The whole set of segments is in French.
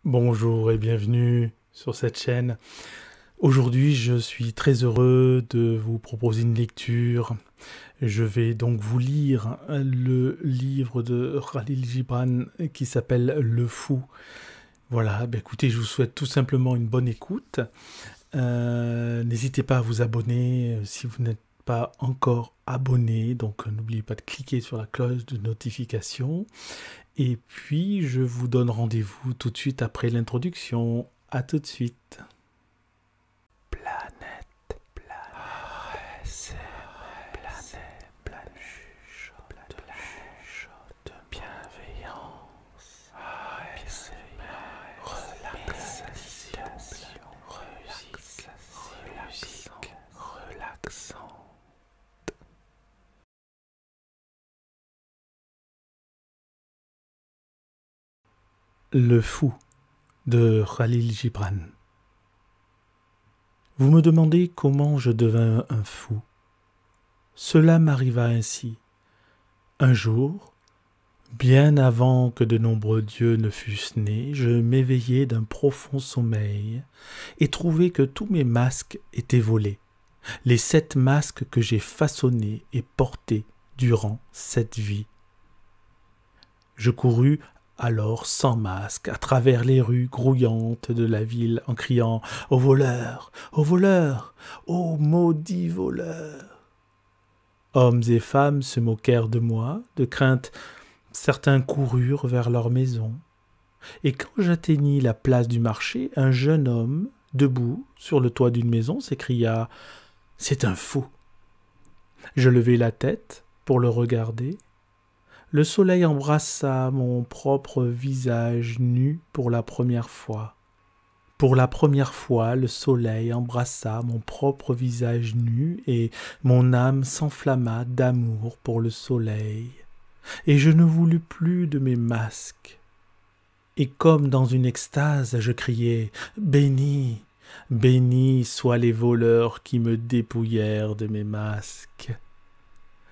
Bonjour et bienvenue sur cette chaîne. Aujourd'hui, je suis très heureux de vous proposer une lecture. Je vais donc vous lire le livre de Khalil Gibran qui s'appelle Le Fou. Voilà, écoutez, je vous souhaite tout simplement une bonne écoute. N'hésitez pas à vous abonner si vous n'êtes pas encore abonné. Donc n'oubliez pas de cliquer sur la cloche de notification. Et puis, je vous donne rendez-vous tout de suite après l'introduction. À tout de suite. Planète, chuchote, bienveillance, relaxant. Le Fou de Khalil Gibran. Vous me demandez comment je devins un fou. Cela m'arriva ainsi. Un jour, bien avant que de nombreux dieux ne fussent nés, je m'éveillai d'un profond sommeil et trouvai que tous mes masques étaient volés, les 7 masques que j'ai façonnés et portés durant cette vie. Je courus alors sans masque à travers les rues grouillantes de la ville en criant « Au voleur, ô maudit voleur !» Hommes et femmes se moquèrent de moi, de crainte certains coururent vers leur maison. Et quand j'atteignis la place du marché, un jeune homme, debout sur le toit d'une maison, s'écria « C'est un fou !» Je levai la tête pour le regarder. Le soleil embrassa mon propre visage nu pour la première fois. Pour la première fois, le soleil embrassa mon propre visage nu et mon âme s'enflamma d'amour pour le soleil. Et je ne voulus plus de mes masques. Et comme dans une extase, je criai « Béni, bénis soient les voleurs qui me dépouillèrent de mes masques. »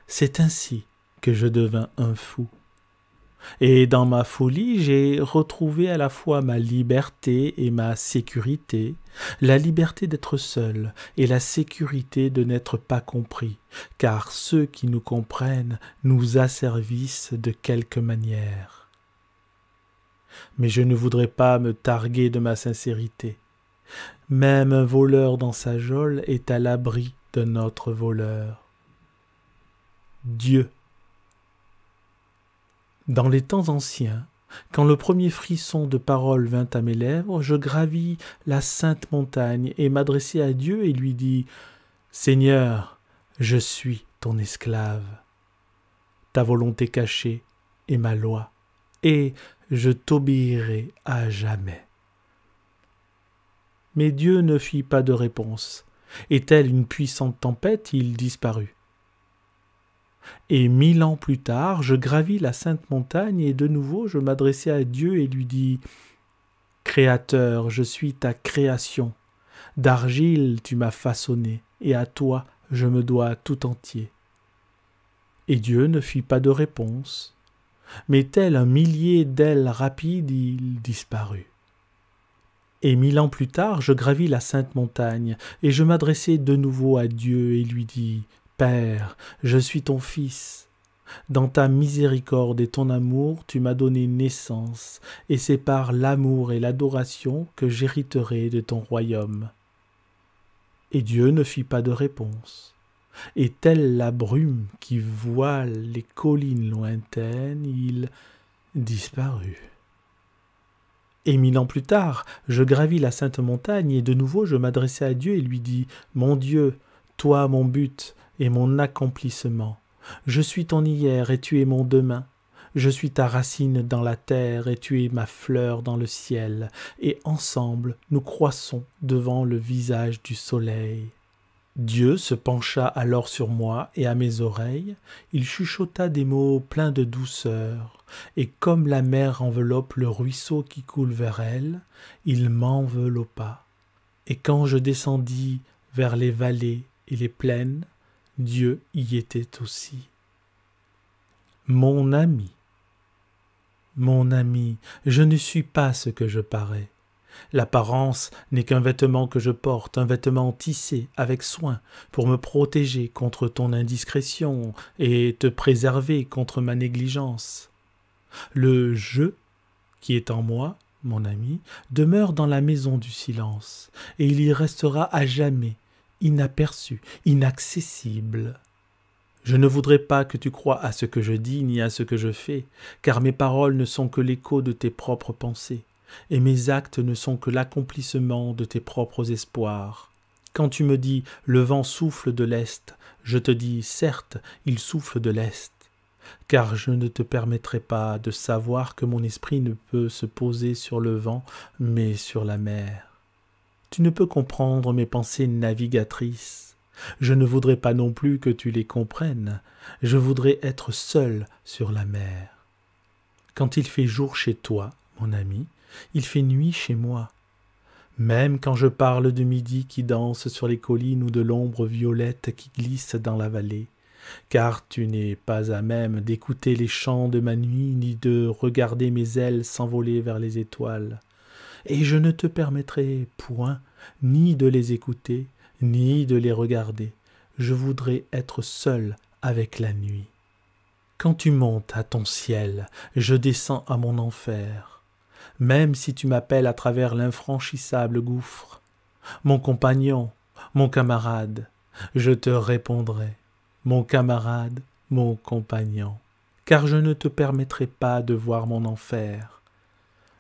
C'est ainsi que je devins un fou. Et dans ma folie, j'ai retrouvé à la fois ma liberté et ma sécurité, la liberté d'être seul et la sécurité de n'être pas compris, car ceux qui nous comprennent nous asservissent de quelque manière. Mais je ne voudrais pas me targuer de ma sincérité. Même un voleur dans sa geôle est à l'abri d'un autre voleur. Dieu. Dans les temps anciens, quand le premier frisson de parole vint à mes lèvres, je gravis la sainte montagne et m'adressai à Dieu et lui dis « Seigneur, je suis ton esclave. Ta volonté cachée est ma loi, et je t'obéirai à jamais. » Mais Dieu ne fit pas de réponse, et telle une puissante tempête, il disparut. Et 1000 ans plus tard, je gravis la sainte montagne et de nouveau je m'adressai à Dieu et lui dis « Créateur, je suis ta création. D'argile tu m'as façonné et à toi je me dois tout entier. » Et Dieu ne fit pas de réponse, mais tel un millier d'ailes rapides, il disparut. Et 1000 ans plus tard, je gravis la sainte montagne et je m'adressai de nouveau à Dieu et lui dis « Père, je suis ton fils. Dans ta miséricorde et ton amour, tu m'as donné naissance, et c'est par l'amour et l'adoration que j'hériterai de ton royaume. » Et Dieu ne fit pas de réponse. Et telle la brume qui voile les collines lointaines, il disparut. Et 1000 ans plus tard, je gravis la sainte montagne, et de nouveau je m'adressai à Dieu et lui dis « Mon Dieu, toi mon but et mon accomplissement. Je suis ton hier et tu es mon demain. Je suis ta racine dans la terre et tu es ma fleur dans le ciel. Et ensemble, nous croissons devant le visage du soleil. » Dieu se pencha alors sur moi et à mes oreilles, il chuchota des mots pleins de douceur, et comme la mer enveloppe le ruisseau qui coule vers elle, il m'enveloppa. Et quand je descendis vers les vallées et les plaines, Dieu y était aussi. Mon ami. Mon ami, je ne suis pas ce que je parais. L'apparence n'est qu'un vêtement que je porte, un vêtement tissé avec soin pour me protéger contre ton indiscrétion et te préserver contre ma négligence. Le je qui est en moi, mon ami, demeure dans la maison du silence, et il y restera à jamais, inaperçu, inaccessible. Je ne voudrais pas que tu croies à ce que je dis ni à ce que je fais, car mes paroles ne sont que l'écho de tes propres pensées, et mes actes ne sont que l'accomplissement de tes propres espoirs. Quand tu me dis « le vent souffle de l'Est », je te dis « certes, il souffle de l'Est », car je ne te permettrai pas de savoir que mon esprit ne peut se poser sur le vent, mais sur la mer. Tu ne peux comprendre mes pensées navigatrices. Je ne voudrais pas non plus que tu les comprennes. Je voudrais être seul sur la mer. Quand il fait jour chez toi, mon ami, il fait nuit chez moi. Même quand je parle de midi qui danse sur les collines ou de l'ombre violette qui glisse dans la vallée, car tu n'es pas à même d'écouter les chants de ma nuit ni de regarder mes ailes s'envoler vers les étoiles. Et je ne te permettrai point ni de les écouter, ni de les regarder. Je voudrais être seul avec la nuit. Quand tu montes à ton ciel, je descends à mon enfer. Même si tu m'appelles à travers l'infranchissable gouffre, mon compagnon, mon camarade, je te répondrai, mon camarade, mon compagnon, car je ne te permettrai pas de voir mon enfer.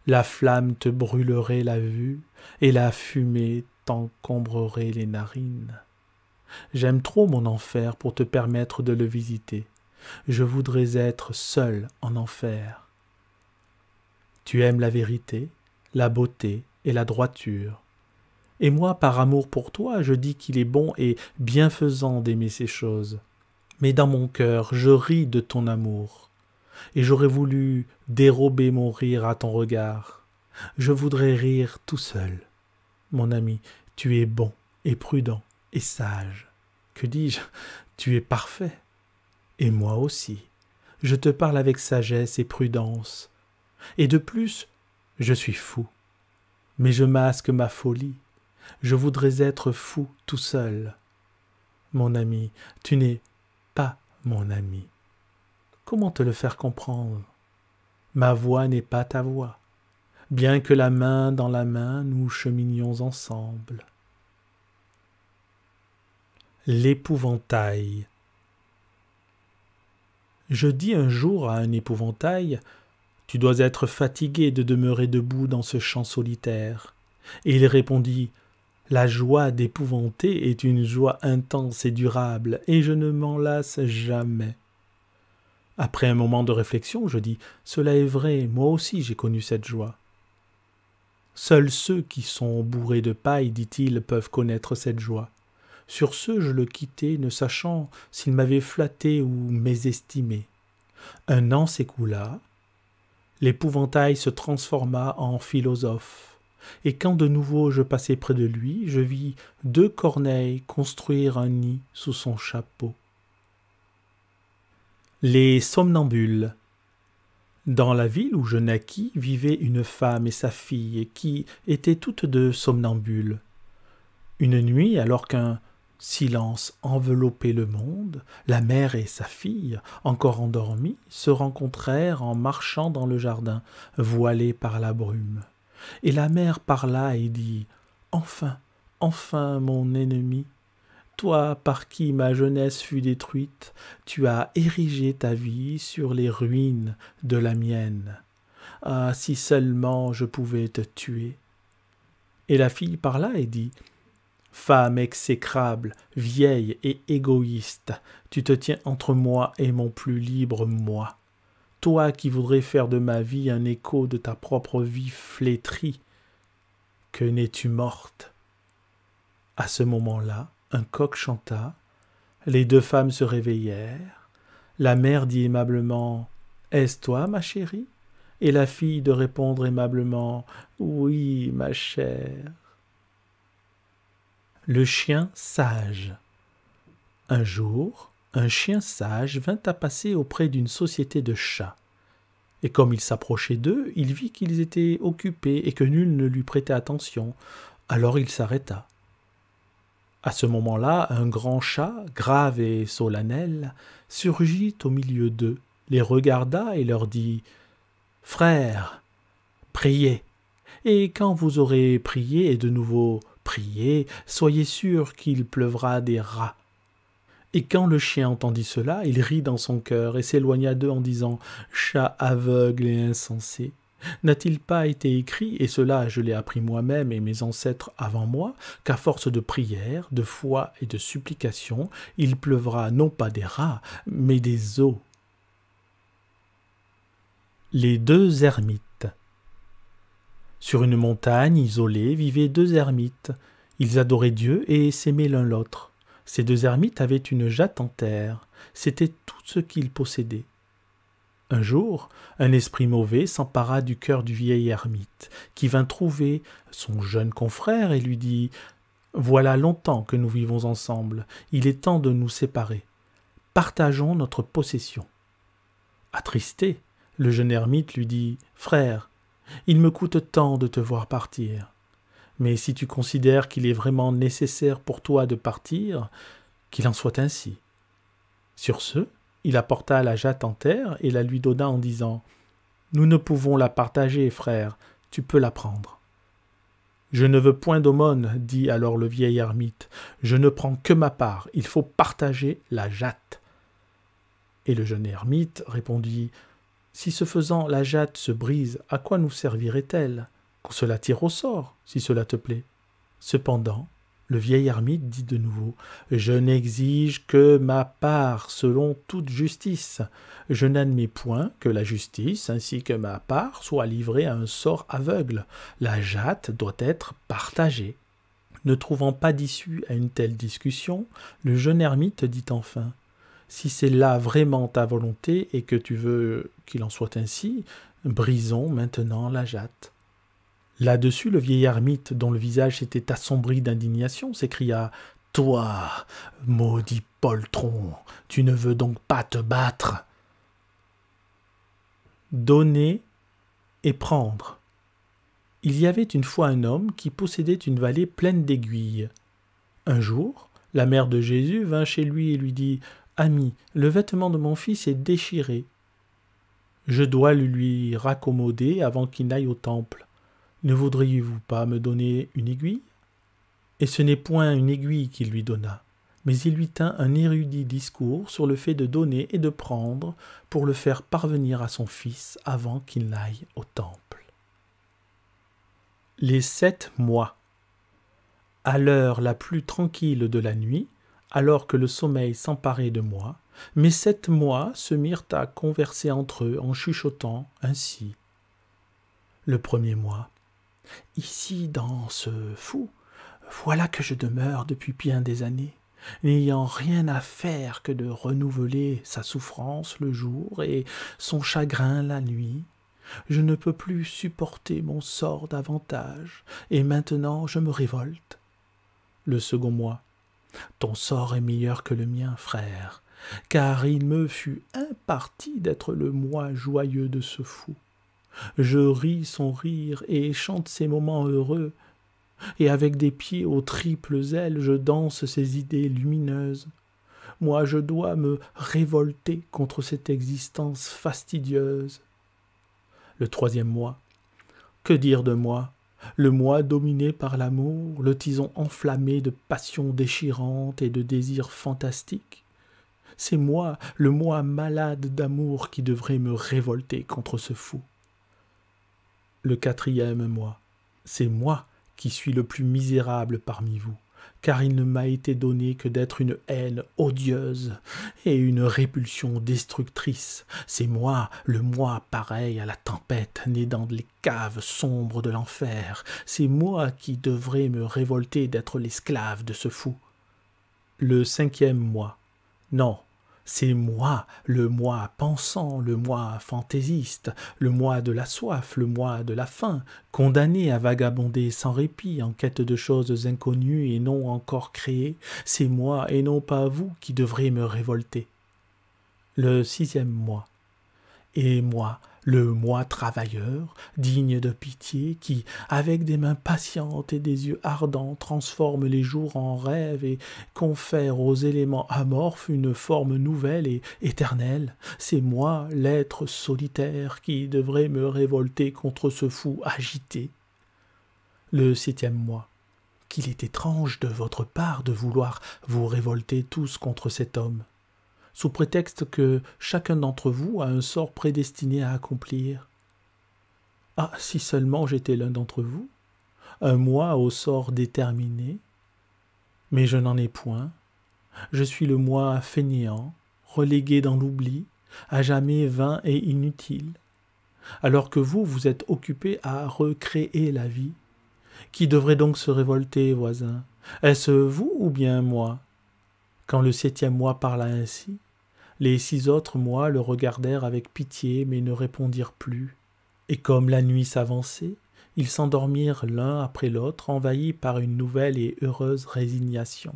La flamme te brûlerait la vue, et la fumée t'encombrerait les narines. J'aime trop mon enfer pour te permettre de le visiter. Je voudrais être seul en enfer. Tu aimes la vérité, la beauté et la droiture. Et moi, par amour pour toi, je dis qu'il est bon et bienfaisant d'aimer ces choses. Mais dans mon cœur, je ris de ton amour. Et j'aurais voulu dérober mon rire à ton regard. Je voudrais rire tout seul. Mon ami, tu es bon et prudent et sage. Que dis-je? Tu es parfait. Et moi aussi. Je te parle avec sagesse et prudence. Et de plus, je suis fou. Mais je masque ma folie. Je voudrais être fou tout seul. Mon ami, tu n'es pas mon ami. Comment te le faire comprendre? Ma voix n'est pas ta voix, bien que la main dans la main nous cheminions ensemble. L'épouvantail. Je dis un jour à un épouvantail, « Tu dois être fatigué de demeurer debout dans ce champ solitaire. » Et il répondit, « La joie d'épouvanter est une joie intense et durable, et je ne m'en lasse jamais. » Après un moment de réflexion, je dis, « Cela est vrai, moi aussi j'ai connu cette joie. » Seuls ceux qui sont bourrés de paille, dit-il, peuvent connaître cette joie. Sur ce, je le quittai, ne sachant s'il m'avait flatté ou mésestimé. Un an s'écoula, l'épouvantail se transforma en philosophe, et quand de nouveau je passai près de lui, je vis 2 corneilles construire un nid sous son chapeau. Les somnambules. Dans la ville où je naquis vivaient une femme et sa fille qui étaient toutes 2 somnambules. Une nuit, alors qu'un silence enveloppait le monde, la mère et sa fille, encore endormies, se rencontrèrent en marchant dans le jardin, voilées par la brume. Et la mère parla et dit « Enfin, enfin, mon ennemi, toi par qui ma jeunesse fut détruite, tu as érigé ta vie sur les ruines de la mienne. Ah, si seulement je pouvais te tuer. » Et la fille parla et dit « Femme exécrable, vieille et égoïste, tu te tiens entre moi et mon plus libre moi. Toi qui voudrais faire de ma vie un écho de ta propre vie flétrie, que n'es-tu morte ?» À ce moment-là, un coq chanta, les 2 femmes se réveillèrent. La mère dit aimablement « Est-ce toi, ma chérie ?» Et la fille de répondre aimablement « Oui, ma chère. » Le chien sage. Un jour, un chien sage vint à passer auprès d'une société de chats. Et comme il s'approchait d'eux, il vit qu'ils étaient occupés et que nul ne lui prêtait attention. Alors il s'arrêta. À ce moment-là, un grand chat, grave et solennel, surgit au milieu d'eux, les regarda et leur dit « Frères, priez, et quand vous aurez prié et de nouveau prié, soyez sûrs qu'il pleuvra des rats. » Et quand le chien entendit cela, il rit dans son cœur et s'éloigna d'eux en disant « Chat aveugle et insensé, n'a-t-il pas été écrit, et cela je l'ai appris moi-même et mes ancêtres avant moi, qu'à force de prière, de foi et de supplication, il pleuvra non pas des rats, mais des eaux. » Les deux ermites. Sur une montagne isolée vivaient deux ermites. Ils adoraient Dieu et s'aimaient l'un l'autre. Ces deux ermites avaient une jatte en terre. C'était tout ce qu'ils possédaient. Un jour, un esprit mauvais s'empara du cœur du vieil ermite, qui vint trouver son jeune confrère et lui dit « Voilà longtemps que nous vivons ensemble, il est temps de nous séparer. Partageons notre possession. » Attristé, le jeune ermite lui dit « Frère, il me coûte tant de te voir partir. Mais si tu considères qu'il est vraiment nécessaire pour toi de partir, qu'il en soit ainsi. » Sur ce, il apporta la jatte en terre et la lui donna en disant « Nous ne pouvons la partager, frère, tu peux la prendre. » « Je ne veux point d'aumône, dit alors le vieil ermite, je ne prends que ma part, il faut partager la jatte. » Et le jeune ermite répondit « Si ce faisant la jatte se brise, à quoi nous servirait-elle? Qu'on se la tire au sort, si cela te plaît. » Cependant, le vieil ermite dit de nouveau « Je n'exige que ma part selon toute justice. Je n'admets point que la justice ainsi que ma part soient livrées à un sort aveugle. La jatte doit être partagée. » Ne trouvant pas d'issue à une telle discussion, le jeune ermite dit enfin « Si c'est là vraiment ta volonté et que tu veux qu'il en soit ainsi, brisons maintenant la jatte. » Là-dessus, le vieil ermite, dont le visage s'était assombri d'indignation, s'écria « Toi, maudit poltron, tu ne veux donc pas te battre ?» Donner et prendre. Il y avait une fois un homme qui possédait une vallée pleine d'aiguilles. Un jour, la mère de Jésus vint chez lui et lui dit « Ami, le vêtement de mon fils est déchiré. Je dois le lui raccommoder avant qu'il n'aille au temple. Ne voudriez-vous pas me donner une aiguille ?» Et ce n'est point une aiguille qu'il lui donna, mais il lui tint un érudit discours sur le fait de donner et de prendre pour le faire parvenir à son fils avant qu'il n'aille au temple. Les 7 mois. À l'heure la plus tranquille de la nuit, alors que le sommeil s'emparait de moi, mes 7 mois se mirent à converser entre eux en chuchotant ainsi. Le premier mois. Ici, dans ce fou, voilà que je demeure depuis bien des années, n'ayant rien à faire que de renouveler sa souffrance le jour et son chagrin la nuit. Je ne peux plus supporter mon sort davantage, et maintenant je me révolte. Le second mois. Ton sort est meilleur que le mien, frère, car il me fut imparti d'être le moi joyeux de ce fou. Je ris son rire et chante ses moments heureux, et avec des pieds aux triples ailes je danse ses idées lumineuses. Moi je dois me révolter contre cette existence fastidieuse. Le troisième mois. Que dire de moi? Le moi dominé par l'amour, le tison enflammé de passions déchirantes et de désirs fantastiques. C'est moi, le moi malade d'amour qui devrait me révolter contre ce fou. Le quatrième mois. C'est moi qui suis le plus misérable parmi vous, car il ne m'a été donné que d'être une haine odieuse et une répulsion destructrice. C'est moi, le moi pareil à la tempête née dans les caves sombres de l'enfer. C'est moi qui devrais me révolter d'être l'esclave de ce fou. Le cinquième mois. Non. C'est moi, le moi pensant, le moi fantaisiste, le moi de la soif, le moi de la faim, condamné à vagabonder sans répit en quête de choses inconnues et non encore créées. C'est moi et non pas vous qui devrez me révolter. Le sixième mois. Et moi, le moi travailleur, digne de pitié, qui, avec des mains patientes et des yeux ardents, transforme les jours en rêves et confère aux éléments amorphes une forme nouvelle et éternelle, c'est moi, l'être solitaire, qui devrait me révolter contre ce fou agité. Le 7e mois. Qu'il est étrange de votre part de vouloir vous révolter tous contre cet homme, sous prétexte que chacun d'entre vous a un sort prédestiné à accomplir. Ah, si seulement j'étais l'un d'entre vous, un moi au sort déterminé, mais je n'en ai point. Je suis le moi fainéant, relégué dans l'oubli, à jamais vain et inutile, alors que vous, vous êtes occupé à recréer la vie. Qui devrait donc se révolter, voisin? Est-ce vous ou bien moi? Quand le 7e mois parla ainsi, les 6 autres mois le regardèrent avec pitié, mais ne répondirent plus. Et comme la nuit s'avançait, ils s'endormirent l'un après l'autre, envahis par une nouvelle et heureuse résignation.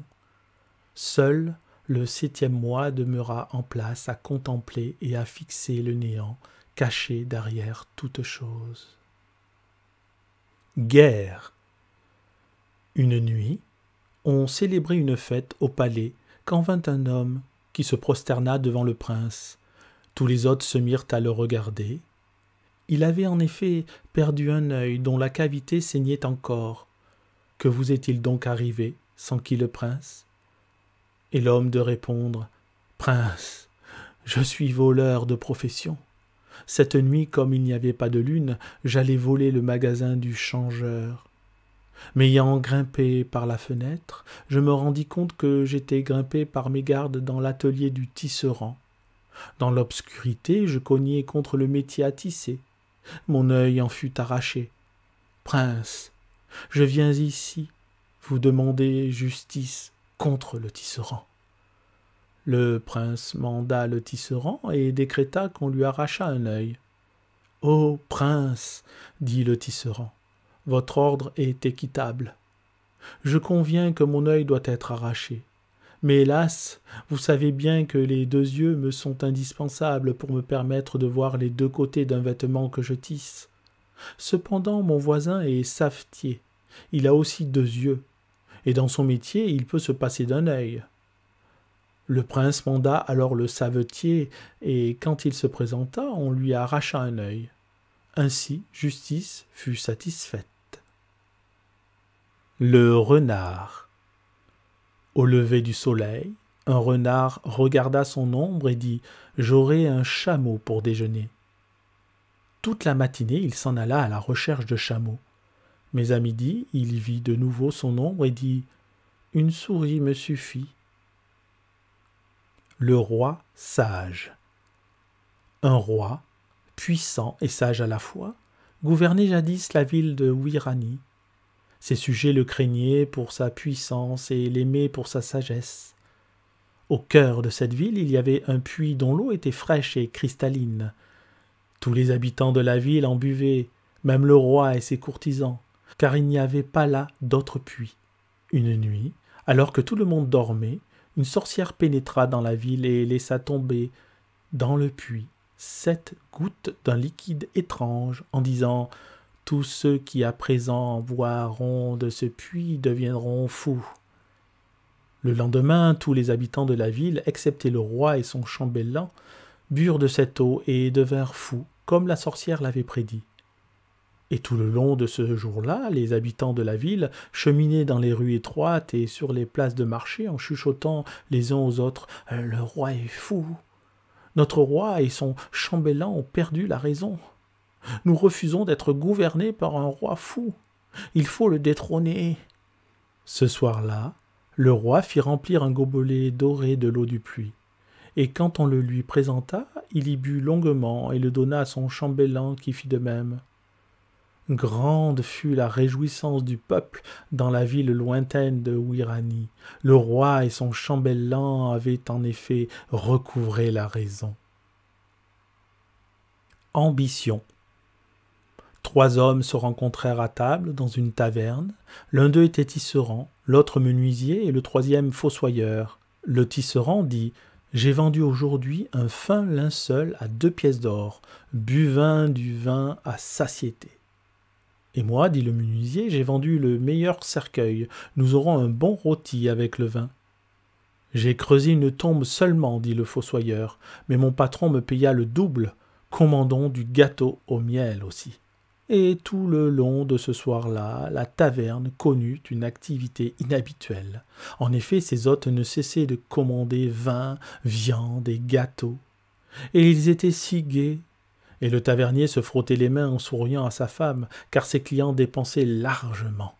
Seul le 7e mois demeura en place à contempler et à fixer le néant, caché derrière toute chose. Guerre. Une nuit, on célébrait une fête au palais quand vint un homme qui se prosterna devant le prince. Tous les autres se mirent à le regarder. Il avait en effet perdu un œil dont la cavité saignait encore. Que vous est-il donc arrivé, s'enquit le prince? Et l'homme de répondre: Prince, je suis voleur de profession. Cette nuit, comme il n'y avait pas de lune, j'allais voler le magasin du changeur. M'ayant grimpé par la fenêtre, je me rendis compte que j'étais grimpé par mégarde dans l'atelier du tisserand. Dans l'obscurité, je cognai contre le métier à tisser. Mon œil en fut arraché. Prince, je viens ici vous demander justice contre le tisserand. Le prince manda le tisserand et décréta qu'on lui arrachât un œil. « Ô prince, dit le tisserand, votre ordre est équitable. Je conviens que mon œil doit être arraché. Mais hélas, vous savez bien que les 2 yeux me sont indispensables pour me permettre de voir les 2 côtés d'un vêtement que je tisse. Cependant, mon voisin est savetier. Il a aussi 2 yeux, et dans son métier, il peut se passer d'un œil. » Le prince manda alors le savetier, et quand il se présenta, on lui arracha un œil. Ainsi, justice fut satisfaite. Le renard. Au lever du soleil, un renard regarda son ombre et dit « J'aurai un chameau pour déjeuner. » Toute la matinée, il s'en alla à la recherche de chameaux. Mais à midi, il vit de nouveau son ombre et dit « Une souris me suffit. » Le roi sage. Un roi, puissant et sage à la fois, gouvernait jadis la ville de Wirani. Ses sujets le craignaient pour sa puissance et l'aimaient pour sa sagesse. Au cœur de cette ville, il y avait un puits dont l'eau était fraîche et cristalline. Tous les habitants de la ville en buvaient, même le roi et ses courtisans, car il n'y avait pas là d'autre puits. Une nuit, alors que tout le monde dormait, une sorcière pénétra dans la ville et laissa tomber dans le puits 7 gouttes d'un liquide étrange, en disant « Tous ceux qui à présent boiront de ce puits deviendront fous. » Le lendemain, tous les habitants de la ville, excepté le roi et son chambellan, burent de cette eau et devinrent fous, comme la sorcière l'avait prédit. Et tout le long de ce jour-là, les habitants de la ville cheminaient dans les rues étroites et sur les places de marché en chuchotant les uns aux autres « Le roi est fou. Notre roi et son chambellan ont perdu la raison. Nous refusons d'être gouvernés par un roi fou. Il faut le détrôner. » Ce soir-là, le roi fit remplir un gobelet doré de l'eau du puits. Et quand on le lui présenta, il y but longuement et le donna à son chambellan qui fit de même. Grande fut la réjouissance du peuple dans la ville lointaine de Wirani. Le roi et son chambellan avaient en effet recouvré la raison. Ambition. 3 hommes se rencontrèrent à table dans une taverne. L'un d'eux était tisserand, l'autre menuisier et le 3e fossoyeur. Le tisserand dit « J'ai vendu aujourd'hui un fin linceul à 2 pièces d'or, buvin du vin à satiété. Et moi, dit le menuisier, j'ai vendu le meilleur cercueil, nous aurons un bon rôti avec le vin. J'ai creusé une tombe seulement, dit le fossoyeur, mais mon patron me paya le double, commandons du gâteau au miel aussi. Et tout le long de ce soir-là, la taverne connut une activité inhabituelle. En effet, ses hôtes ne cessaient de commander vin, viande et gâteaux. Et ils étaient si gais. Et le tavernier se frottait les mains en souriant à sa femme, car ses clients dépensaient largement.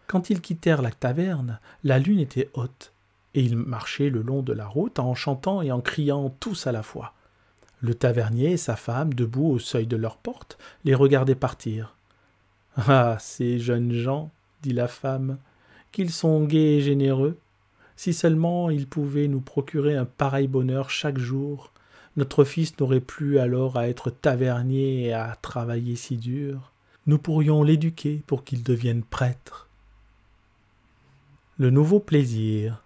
Quand ils quittèrent la taverne, la lune était haute, et ils marchaient le long de la route en chantant et en criant tous à la fois. Le tavernier et sa femme, debout au seuil de leur porte, les regardaient partir. « Ah, ces jeunes gens, dit la femme, qu'ils sont gais et généreux. Si seulement ils pouvaient nous procurer un pareil bonheur chaque jour, notre fils n'aurait plus alors à être tavernier et à travailler si dur. Nous pourrions l'éduquer pour qu'il devienne prêtre. » Le nouveau plaisir.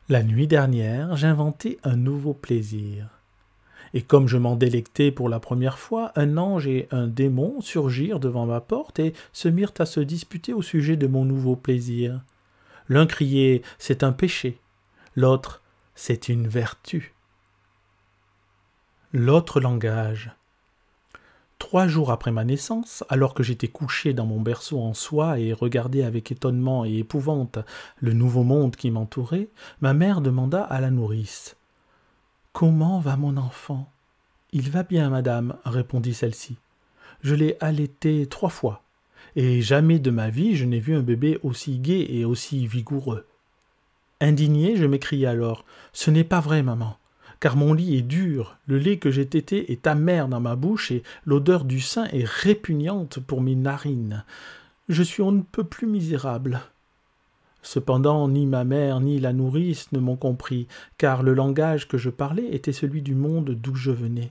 La nuit dernière, j'inventai un nouveau plaisir. Et comme je m'en délectais pour la première fois, un ange et un démon surgirent devant ma porte et se mirent à se disputer au sujet de mon nouveau plaisir. L'un criait « c'est un péché », l'autre « c'est une vertu ». L'autre langage. 3 jours après ma naissance, alors que j'étais couché dans mon berceau en soie et regardais avec étonnement et épouvante le nouveau monde qui m'entourait, ma mère demanda à la nourrice. « Comment va mon enfant ?»« Il va bien, madame, répondit celle-ci. Je l'ai allaité 3 fois, et jamais de ma vie je n'ai vu un bébé aussi gai et aussi vigoureux. » Indigné, je m'écriai alors. « Ce n'est pas vrai, maman, car mon lit est dur, le lait que j'ai tété est amer dans ma bouche et l'odeur du sein est répugnante pour mes narines. Je suis on ne peut plus misérable. » Cependant, ni ma mère ni la nourrice ne m'ont compris, car le langage que je parlais était celui du monde d'où je venais.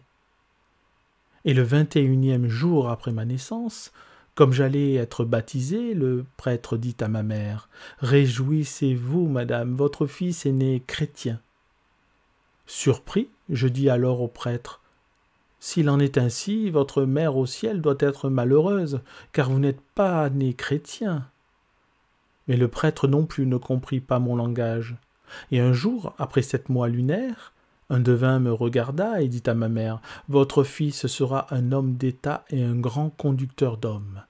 Et le 21e jour après ma naissance, comme j'allais être baptisé, le prêtre dit à ma mère « Réjouissez-vous, madame, votre fils est né chrétien. » Surpris, je dis alors au prêtre « S'il en est ainsi, votre mère au ciel doit être malheureuse, car vous n'êtes pas né chrétien. » Mais le prêtre non plus ne comprit pas mon langage. Et un jour, après 7 mois lunaires, un devin me regarda et dit à ma mère « Votre fils sera un homme d'État et un grand conducteur d'hommes. »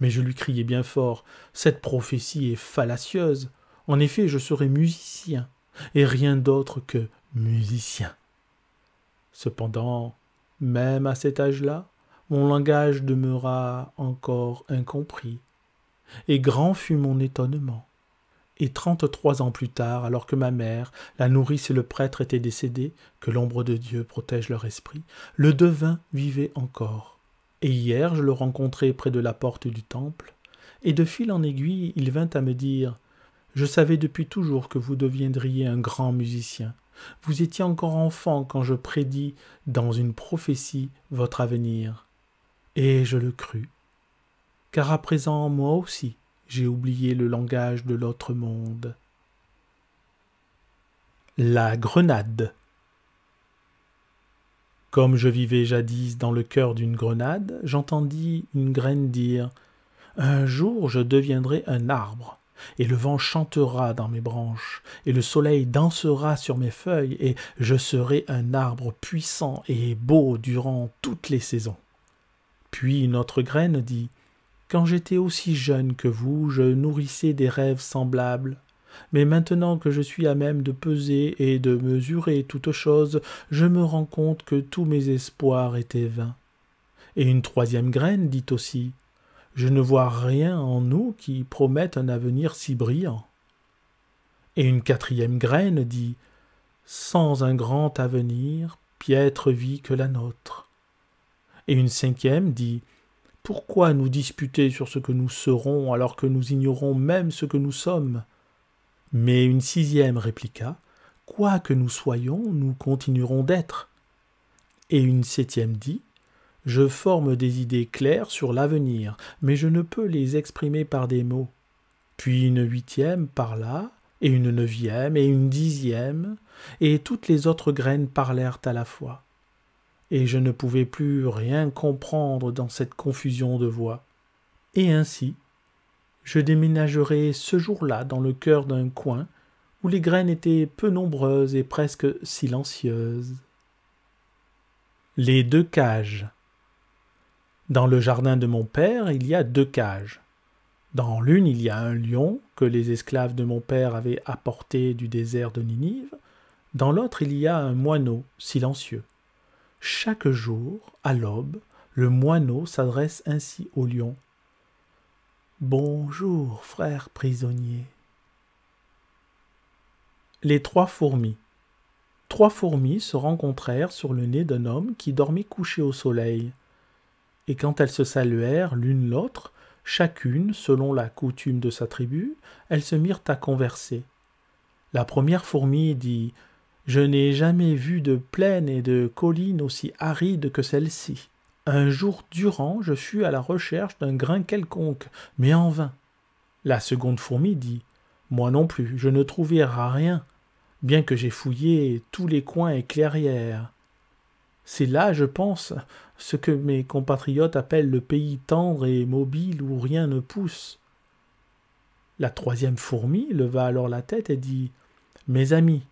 Mais je lui criai bien fort « Cette prophétie est fallacieuse. En effet, je serai musicien, et rien d'autre que musicien. » Cependant, même à cet âge-là, mon langage demeura encore incompris. Et grand fut mon étonnement. Et 33 ans plus tard, alors que ma mère, la nourrice et le prêtre étaient décédés, que l'ombre de Dieu protège leur esprit, le devin vivait encore. Et hier, je le rencontrai près de la porte du temple, et de fil en aiguille, il vint à me dire « Je savais depuis toujours que vous deviendriez un grand musicien. Vous étiez encore enfant quand je prédis dans une prophétie votre avenir. » Et je le crus. Car à présent, moi aussi, j'ai oublié le langage de l'autre monde. La grenade. Comme je vivais jadis dans le cœur d'une grenade, j'entendis une graine dire « Un jour je deviendrai un arbre, et le vent chantera dans mes branches, et le soleil dansera sur mes feuilles, et je serai un arbre puissant et beau durant toutes les saisons. » Puis une autre graine dit « Quand j'étais aussi jeune que vous, je nourrissais des rêves semblables. Mais maintenant que je suis à même de peser et de mesurer toutes choses, je me rends compte que tous mes espoirs étaient vains. » Et une 3e graine dit aussi « Je ne vois rien en nous qui promette un avenir si brillant. » Et une 4e graine dit « Sans un grand avenir, piètre vie que la nôtre. » Et une 5e dit « Pourquoi nous disputer sur ce que nous serons alors que nous ignorons même ce que nous sommes ?» Mais une 6e répliqua « Quoi que nous soyons, nous continuerons d'être. » Et une 7e dit « Je forme des idées claires sur l'avenir, mais je ne peux les exprimer par des mots. » Puis une 8e parla et une 9e, et une 10e, et toutes les autres graines parlèrent à la fois. Et je ne pouvais plus rien comprendre dans cette confusion de voix. Et ainsi, je déménagerai ce jour-là dans le cœur d'un coin où les graines étaient peu nombreuses et presque silencieuses. Les 2 cages. Dans le jardin de mon père, il y a 2 cages. Dans l'une, il y a un lion que les esclaves de mon père avaient apporté du désert de Ninive. Dans l'autre, il y a un moineau silencieux. Chaque jour, à l'aube, le moineau s'adresse ainsi au lion. « Bonjour, frère prisonnier. » Les 3 fourmis. 3 fourmis se rencontrèrent sur le nez d'un homme qui dormait couché au soleil. Et quand elles se saluèrent l'une l'autre, chacune, selon la coutume de sa tribu, elles se mirent à converser. La première fourmi dit « Je n'ai jamais vu de plaine et de collines aussi arides que celle-ci. Un jour durant, je fus à la recherche d'un grain quelconque, mais en vain. » La seconde fourmi dit « Moi non plus, je ne trouvai rien, bien que j'ai fouillé tous les coins et clairières. C'est là, je pense, ce que mes compatriotes appellent le pays tendre et mobile où rien ne pousse. » La troisième fourmi leva alors la tête et dit « Mes amis,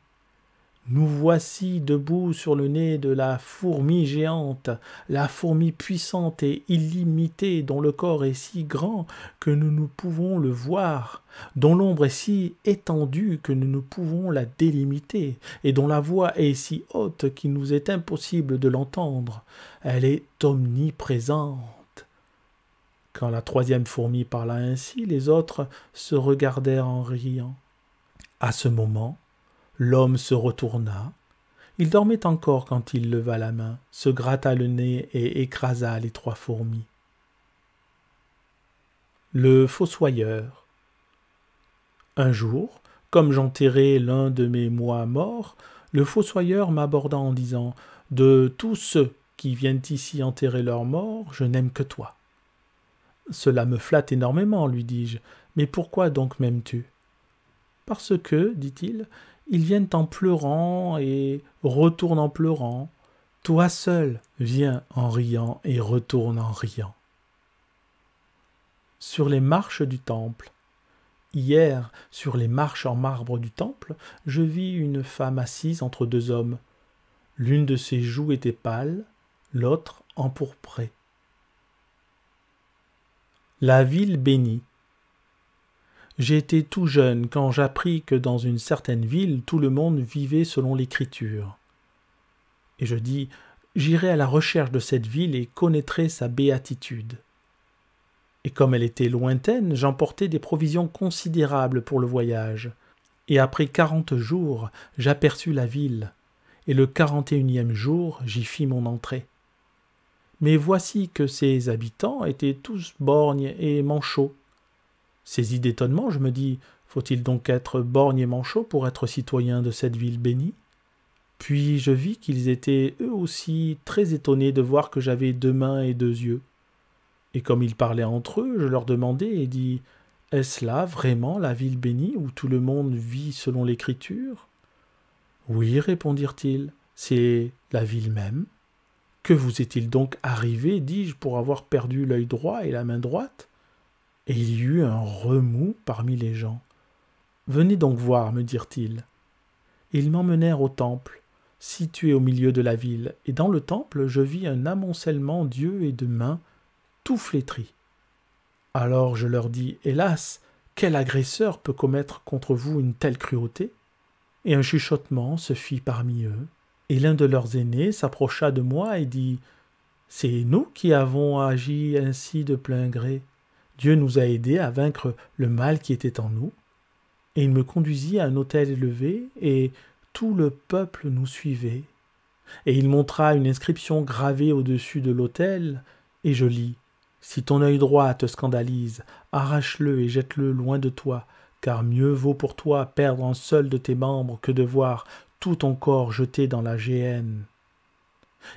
nous voici debout sur le nez de la fourmi géante, la fourmi puissante et illimitée dont le corps est si grand que nous ne pouvons le voir, dont l'ombre est si étendue que nous ne pouvons la délimiter, et dont la voix est si haute qu'il nous est impossible de l'entendre. Elle est omniprésente. » Quand la troisième fourmi parla ainsi, les autres se regardèrent en riant. À ce moment, l'homme se retourna. Il dormait encore quand il leva la main, se gratta le nez et écrasa les 3 fourmis. Le fossoyeur. Un jour, comme j'enterrais l'un de mes mois morts, le fossoyeur m'aborda en disant « De tous ceux qui viennent ici enterrer leurs morts, je n'aime que toi. »« Cela me flatte énormément, lui dis-je, mais pourquoi donc m'aimes-tu » ? « Parce que, dit-il, ils viennent en pleurant et retournent en pleurant. Toi seul viens en riant et retourne en riant. » Sur les marches du temple. Hier, sur les marches en marbre du temple, je vis une femme assise entre 2 hommes. L'une de ses joues était pâle, l'autre empourprée. La ville bénie. J'ai été tout jeune quand j'appris que dans une certaine ville, tout le monde vivait selon l'Écriture. Et je dis, j'irai à la recherche de cette ville et connaîtrai sa béatitude. Et comme elle était lointaine, j'emportai des provisions considérables pour le voyage. Et après 40 jours, j'aperçus la ville, et le 41e jour, j'y fis mon entrée. Mais voici que ses habitants étaient tous borgnes et manchots. Saisi d'étonnement, je me dis, faut-il donc être borgne et manchot pour être citoyen de cette ville bénie ? Puis je vis qu'ils étaient eux aussi très étonnés de voir que j'avais 2 mains et 2 yeux. Et comme ils parlaient entre eux, je leur demandai et dis, est-ce là vraiment la ville bénie où tout le monde vit selon l'Écriture ? Oui, répondirent-ils, c'est la ville même. Que vous est-il donc arrivé, dis-je, pour avoir perdu l'œil droit et la main droite ? Et il y eut un remous parmi les gens. « Venez donc voir, me dirent-ils. » Et ils m'emmenèrent au temple, situé au milieu de la ville, et dans le temple, je vis un amoncellement d'yeux et de mains, tout flétris. Alors je leur dis, « Hélas, quel agresseur peut commettre contre vous une telle cruauté ?» Et un chuchotement se fit parmi eux, et l'un de leurs aînés s'approcha de moi et dit, « C'est nous qui avons agi ainsi de plein gré. Dieu nous a aidés à vaincre le mal qui était en nous. » Et il me conduisit à un autel élevé, et tout le peuple nous suivait. Et il montra une inscription gravée au-dessus de l'autel, et je lis « Si ton œil droit te scandalise, arrache-le et jette-le loin de toi, car mieux vaut pour toi perdre un seul de tes membres que de voir tout ton corps jeté dans la géhenne.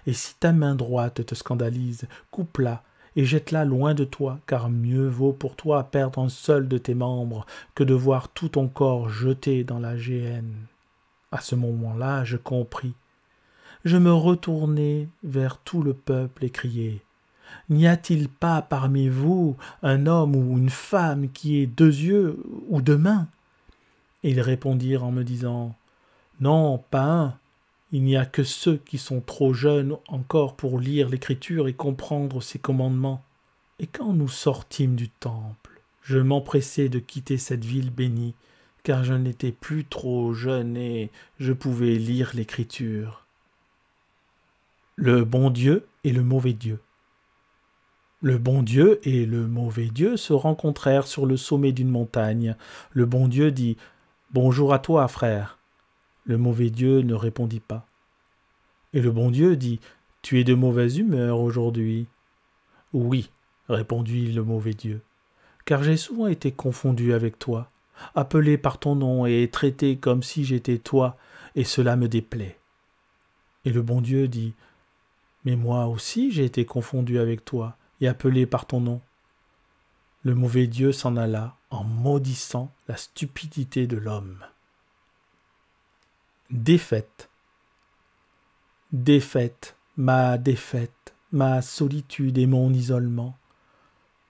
Et si ta main droite te scandalise, coupe-la et jette-la loin de toi, car mieux vaut pour toi perdre un seul de tes membres que de voir tout ton corps jeté dans la géhenne. » À ce moment-là, je compris. Je me retournai vers tout le peuple et criai: « N'y a-t-il pas parmi vous un homme ou une femme qui ait 2 yeux ou 2 mains ?» Et ils répondirent en me disant: « Non, pas un. Il n'y a que ceux qui sont trop jeunes encore pour lire l'Écriture et comprendre ses commandements. » Et quand nous sortîmes du temple, je m'empressai de quitter cette ville bénie, car je n'étais plus trop jeune et je pouvais lire l'Écriture. Le bon Dieu et le mauvais Dieu. Le bon Dieu et le mauvais Dieu se rencontrèrent sur le sommet d'une montagne. Le bon Dieu dit: « Bonjour à toi, frère. » Le mauvais Dieu ne répondit pas. Et le bon Dieu dit: « Tu es de mauvaise humeur aujourd'hui. » « Oui, répondit le mauvais Dieu, car j'ai souvent été confondu avec toi, appelé par ton nom et traité comme si j'étais toi, et cela me déplaît. » Et le bon Dieu dit: « Mais moi aussi j'ai été confondu avec toi et appelé par ton nom. » Le mauvais Dieu s'en alla en maudissant la stupidité de l'homme. Défaite. Défaite, ma solitude et mon isolement.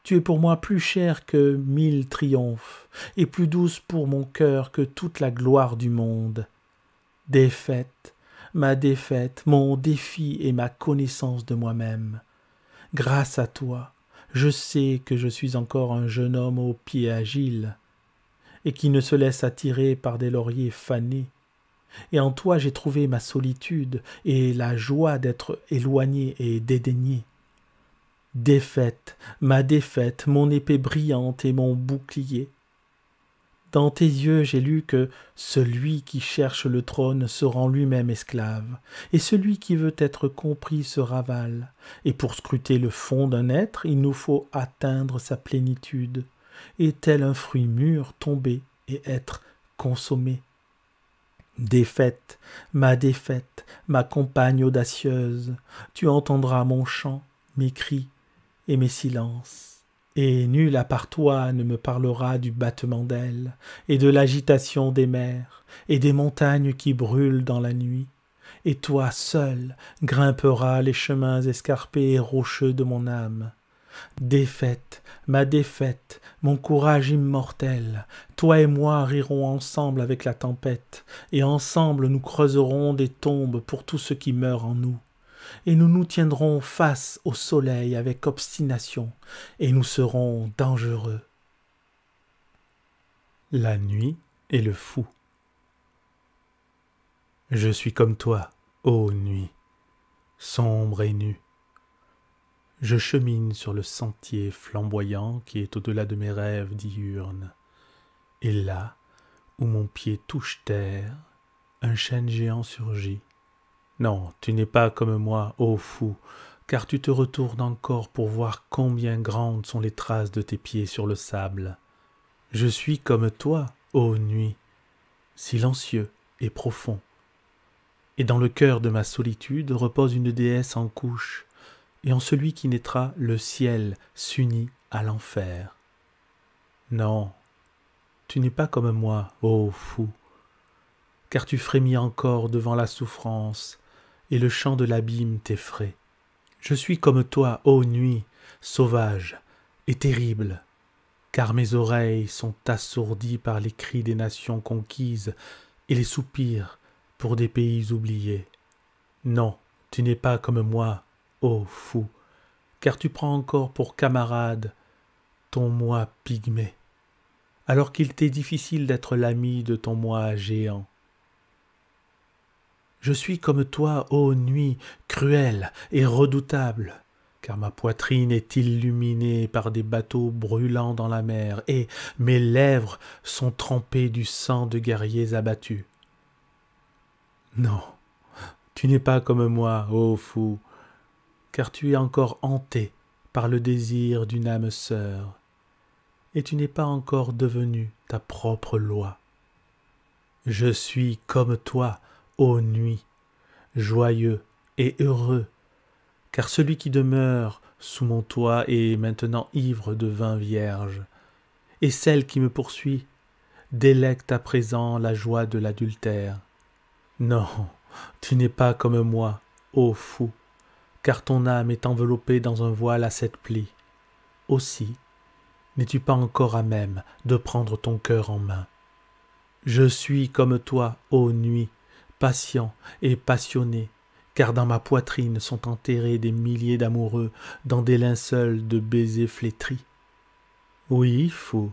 Tu es pour moi plus cher que 1000 triomphes, et plus douce pour mon cœur que toute la gloire du monde. Défaite, mon défi et ma connaissance de moi-même. Grâce à toi, je sais que je suis encore un jeune homme aux pieds agiles, et qui ne se laisse attirer par des lauriers fanés. Et en toi j'ai trouvé ma solitude et la joie d'être éloigné et dédaigné. Défaite, mon épée brillante et mon bouclier. Dans tes yeux j'ai lu que celui qui cherche le trône se rend lui-même esclave, et celui qui veut être compris se ravale, et pour scruter le fond d'un être, il nous faut atteindre sa plénitude, et tel un fruit mûr tomber et être consommé. Défaite, ma compagne audacieuse, tu entendras mon chant, mes cris et mes silences. Et nul à part toi ne me parlera du battement d'ailes, et de l'agitation des mers, et des montagnes qui brûlent dans la nuit. Et toi seul grimperas les chemins escarpés et rocheux de mon âme. Défaite, mon courage immortel, toi et moi rirons ensemble avec la tempête, et ensemble nous creuserons des tombes pour tout ce qui meurt en nous, et nous nous tiendrons face au soleil avec obstination, et nous serons dangereux. La nuit et le fou. Je suis comme toi, ô nuit, sombre et nue. Je chemine sur le sentier flamboyant qui est au-delà de mes rêves diurnes. Et là, où mon pied touche terre, un chêne géant surgit. Non, tu n'es pas comme moi, ô fou, car tu te retournes encore pour voir combien grandes sont les traces de tes pieds sur le sable. Je suis comme toi, ô nuit, silencieux et profond. Et dans le cœur de ma solitude repose une déesse en couche, et en celui qui naîtra, le ciel s'unit à l'enfer. Non, tu n'es pas comme moi, ô fou, car tu frémis encore devant la souffrance, et le chant de l'abîme t'effraie. Je suis comme toi, ô nuit, sauvage et terrible, car mes oreilles sont assourdies par les cris des nations conquises et les soupirs pour des pays oubliés. Non, tu n'es pas comme moi, ô fou, car tu prends encore pour camarade ton moi pygmée, alors qu'il t'est difficile d'être l'ami de ton moi géant. Je suis comme toi, ô nuit, cruelle et redoutable, car ma poitrine est illuminée par des bateaux brûlants dans la mer, et mes lèvres sont trempées du sang de guerriers abattus. Non, tu n'es pas comme moi, ô fou, car tu es encore hanté par le désir d'une âme sœur, et tu n'es pas encore devenu ta propre loi. Je suis comme toi, ô nuit, joyeux et heureux, car celui qui demeure sous mon toit est maintenant ivre de vin vierge, et celle qui me poursuit délecte à présent la joie de l'adultère. Non, tu n'es pas comme moi, ô fou, car ton âme est enveloppée dans un voile à 7 plis. Aussi, n'es-tu pas encore à même de prendre ton cœur en main. Je suis comme toi, ô nuit, patient et passionné, car dans ma poitrine sont enterrés des milliers d'amoureux dans des linceuls de baisers flétris. Oui, fou,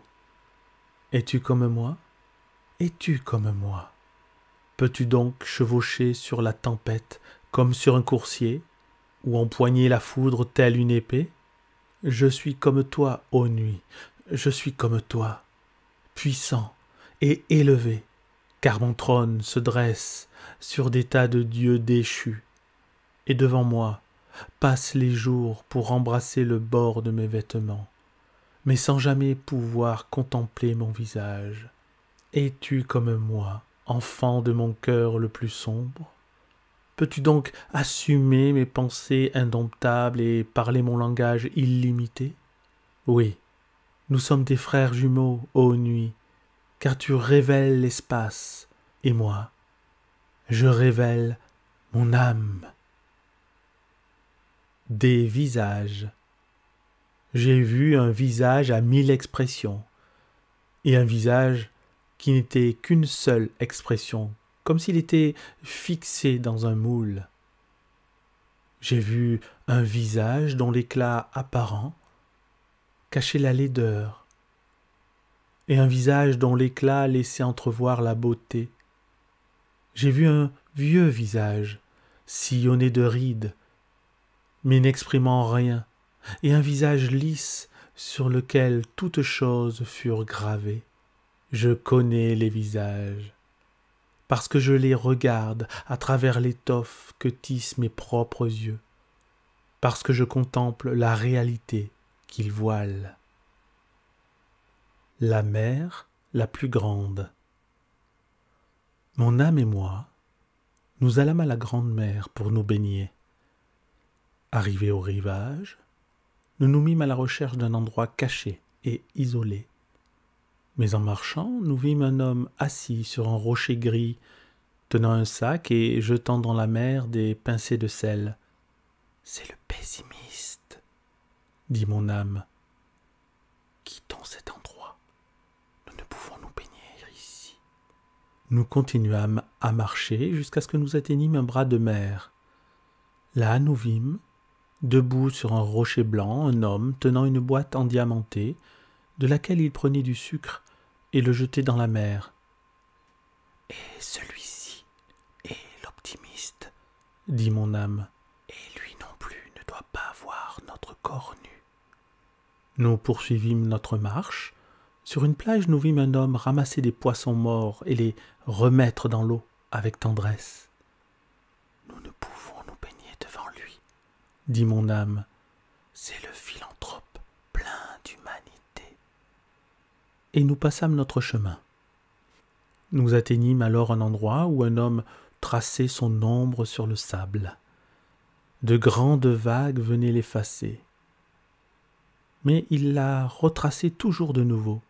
es-tu comme moi? Es-tu comme moi? Peux-tu donc chevaucher sur la tempête comme sur un coursier, ou empoigner la foudre telle une épée? Je suis comme toi, ô nuit, je suis comme toi, puissant et élevé, car mon trône se dresse sur des tas de dieux déchus, et devant moi passent les jours pour embrasser le bord de mes vêtements, mais sans jamais pouvoir contempler mon visage. Es-tu comme moi, enfant de mon cœur le plus sombre? Peux-tu donc assumer mes pensées indomptables et parler mon langage illimité? Oui, nous sommes des frères jumeaux, ô nuit, car tu révèles l'espace, et moi, je révèle mon âme. Des visages. J'ai vu un visage à 1000 expressions, et un visage qui n'était qu'une seule expression, comme s'il était fixé dans un moule. J'ai vu un visage dont l'éclat apparent cachait la laideur, et un visage dont l'éclat laissait entrevoir la beauté. J'ai vu un vieux visage, sillonné de rides, mais n'exprimant rien, et un visage lisse sur lequel toutes choses furent gravées. Je connais les visages, parce que je les regarde à travers l'étoffe que tissent mes propres yeux, parce que je contemple la réalité qu'ils voilent. La mer la plus grande. Mon âme et moi, nous allâmes à la grande mer pour nous baigner. Arrivés au rivage, nous nous mîmes à la recherche d'un endroit caché et isolé. Mais en marchant, nous vîmes un homme assis sur un rocher gris, tenant un sac et jetant dans la mer des pincées de sel. « C'est le pessimiste, » dit mon âme. « Quittons cet endroit. Nous ne pouvons nous baigner ici. » Nous continuâmes à marcher jusqu'à ce que nous atteignîmes un bras de mer. Là, nous vîmes, debout sur un rocher blanc, un homme tenant une boîte endiamantée, de laquelle il prenait du sucre et le jetait dans la mer. « Et celui-ci est l'optimiste, » dit mon âme, « et lui non plus ne doit pas voir notre corps nu. » Nous poursuivîmes notre marche. Sur une plage, nous vîmes un homme ramasser des poissons morts et les remettre dans l'eau avec tendresse. « Nous ne pouvons nous baigner devant lui, » dit mon âme. « C'est le philanthrope plein d'humanité. » Et nous passâmes notre chemin. Nous atteignîmes alors un endroit où un homme traçait son ombre sur le sable. De grandes vagues venaient l'effacer. Mais il la retraçait toujours de nouveau.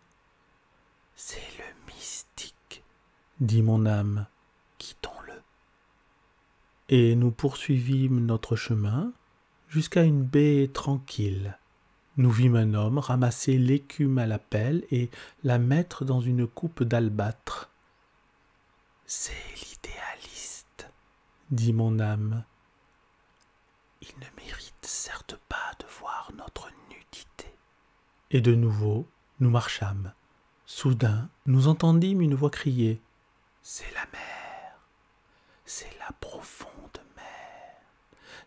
« C'est le mystique, » dit mon âme, « quittons-le. » Et nous poursuivîmes notre chemin jusqu'à une baie tranquille. Nous vîmes un homme ramasser l'écume à la pelle et la mettre dans une coupe d'albâtre. « C'est l'idéaliste, » dit mon âme. « Il ne mérite certes pas de voir notre nudité. » Et de nouveau, nous marchâmes. Soudain, nous entendîmes une voix crier « C'est la mer, c'est la profonde mer,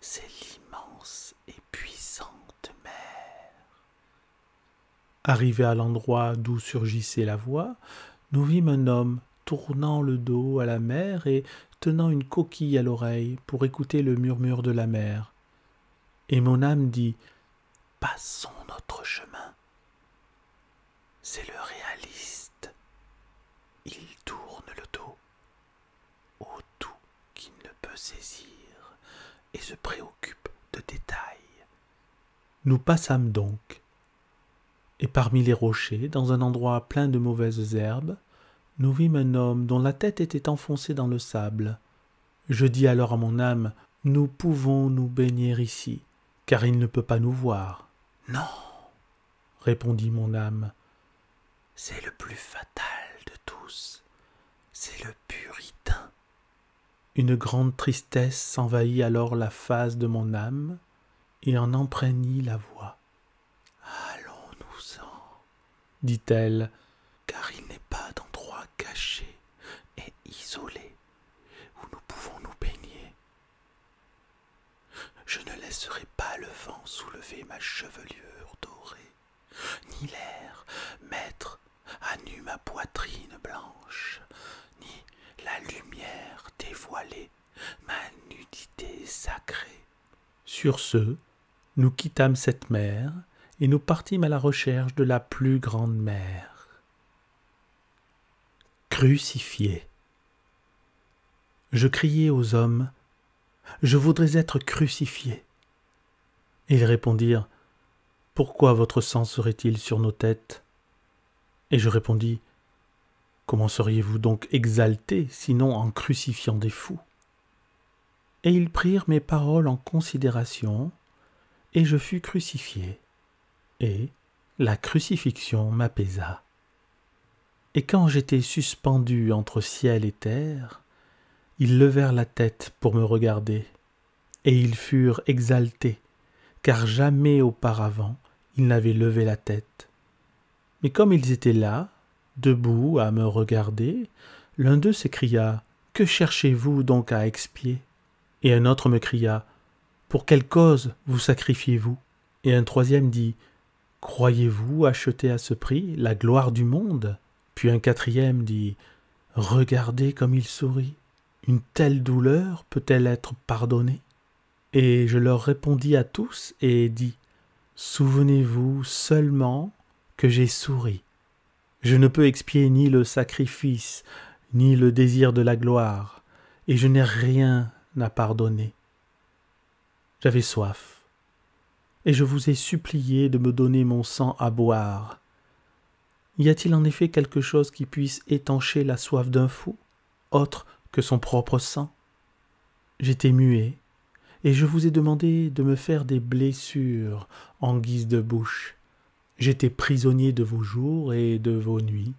c'est l'immense et puissante mer. » Arrivés à l'endroit d'où surgissait la voix, nous vîmes un homme tournant le dos à la mer et tenant une coquille à l'oreille pour écouter le murmure de la mer. Et mon âme dit « Passons notre chemin. » C'est le réaliste. Il tourne le dos au tout qu'il ne peut saisir et se préoccupe de détails. Nous passâmes donc, et parmi les rochers, dans un endroit plein de mauvaises herbes, nous vîmes un homme dont la tête était enfoncée dans le sable. Je dis alors à mon âme, « Nous pouvons nous baigner ici, car il ne peut pas nous voir. »« Non, » répondit mon âme, « c'est le plus fatal de tous, c'est le puritain. » Une grande tristesse s'envahit alors la face de mon âme et en empreignit la voix. « Allons-nous-en, dit-elle, car il n'est pas d'endroit caché et isolé où nous pouvons nous baigner. Je ne laisserai pas le vent soulever ma chevelure dorée, ni l'air mettre à nu ma poitrine blanche, ni la lumière dévoiler ma nudité sacrée. » Sur ce, nous quittâmes cette mer et nous partîmes à la recherche de la plus grande mer. Crucifié. Je criai aux hommes, « Je voudrais être crucifié. » Et ils répondirent, « Pourquoi votre sang serait-il sur nos têtes ?» Et je répondis, « Comment seriez-vous donc exaltés, sinon en crucifiant des fous ?» Et ils prirent mes paroles en considération, et je fus crucifié, et la crucifixion m'apaisa. Et quand j'étais suspendu entre ciel et terre, ils levèrent la tête pour me regarder, et ils furent exaltés, car jamais auparavant ils n'avaient levé la tête. Mais comme ils étaient là, debout à me regarder, l'un d'eux s'écria « Que cherchez-vous donc à expier ?» Et un autre me cria « Pour quelle cause vous sacrifiez-vous » Et un troisième dit « Croyez-vous acheter à ce prix la gloire du monde ?» Puis un quatrième dit « Regardez comme il sourit. Une telle douleur peut-elle être pardonnée ?» Et je leur répondis à tous et dis « Souvenez-vous seulement que j'ai souri. Je ne peux expier ni le sacrifice, ni le désir de la gloire, et je n'ai rien à pardonner. J'avais soif, et je vous ai supplié de me donner mon sang à boire. Y a-t-il en effet quelque chose qui puisse étancher la soif d'un fou, autre que son propre sang? J'étais muet, et je vous ai demandé de me faire des blessures en guise de bouche. J'étais prisonnier de vos jours et de vos nuits.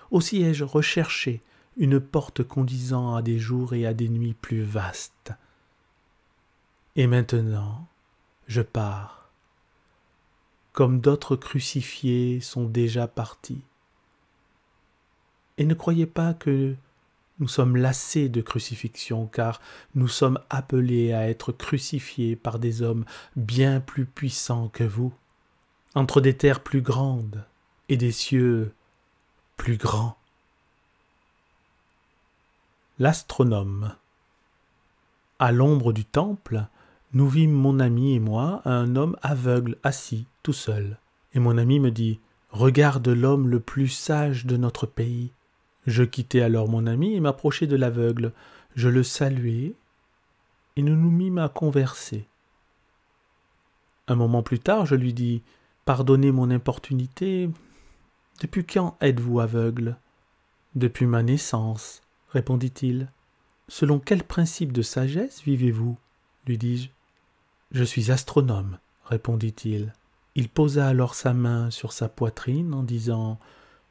Aussi ai-je recherché une porte conduisant à des jours et à des nuits plus vastes. Et maintenant, je pars, comme d'autres crucifiés sont déjà partis. Et ne croyez pas que nous sommes lassés de crucifixion, car nous sommes appelés à être crucifiés par des hommes bien plus puissants que vous, entre des terres plus grandes et des cieux plus grands. L'astronome. À l'ombre du temple, nous vîmes mon ami et moi un homme aveugle assis tout seul. Et mon ami me dit « Regarde l'homme le plus sage de notre pays. » Je quittai alors mon ami et m'approchai de l'aveugle. Je le saluai et nous nous mîmes à converser. Un moment plus tard, je lui dis « Pardonnez mon importunité. Depuis quand êtes-vous aveugle ?»« Depuis ma naissance, » répondit-il. « Selon quel principe de sagesse vivez-vous » lui dis-je. « Je suis astronome, » répondit-il. Il posa alors sa main sur sa poitrine en disant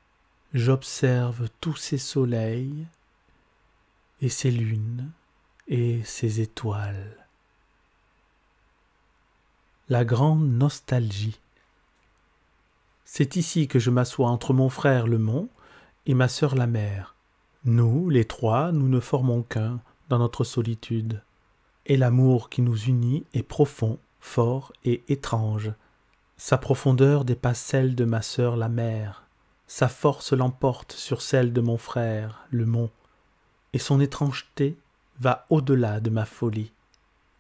« J'observe tous ces soleils et ces lunes et ces étoiles. » La grande nostalgie. C'est ici que je m'assois entre mon frère le mont et ma sœur la mer. Nous, les trois, nous ne formons qu'un dans notre solitude. Et l'amour qui nous unit est profond, fort et étrange. Sa profondeur dépasse celle de ma sœur la mer. Sa force l'emporte sur celle de mon frère, le mont. Et son étrangeté va au-delà de ma folie.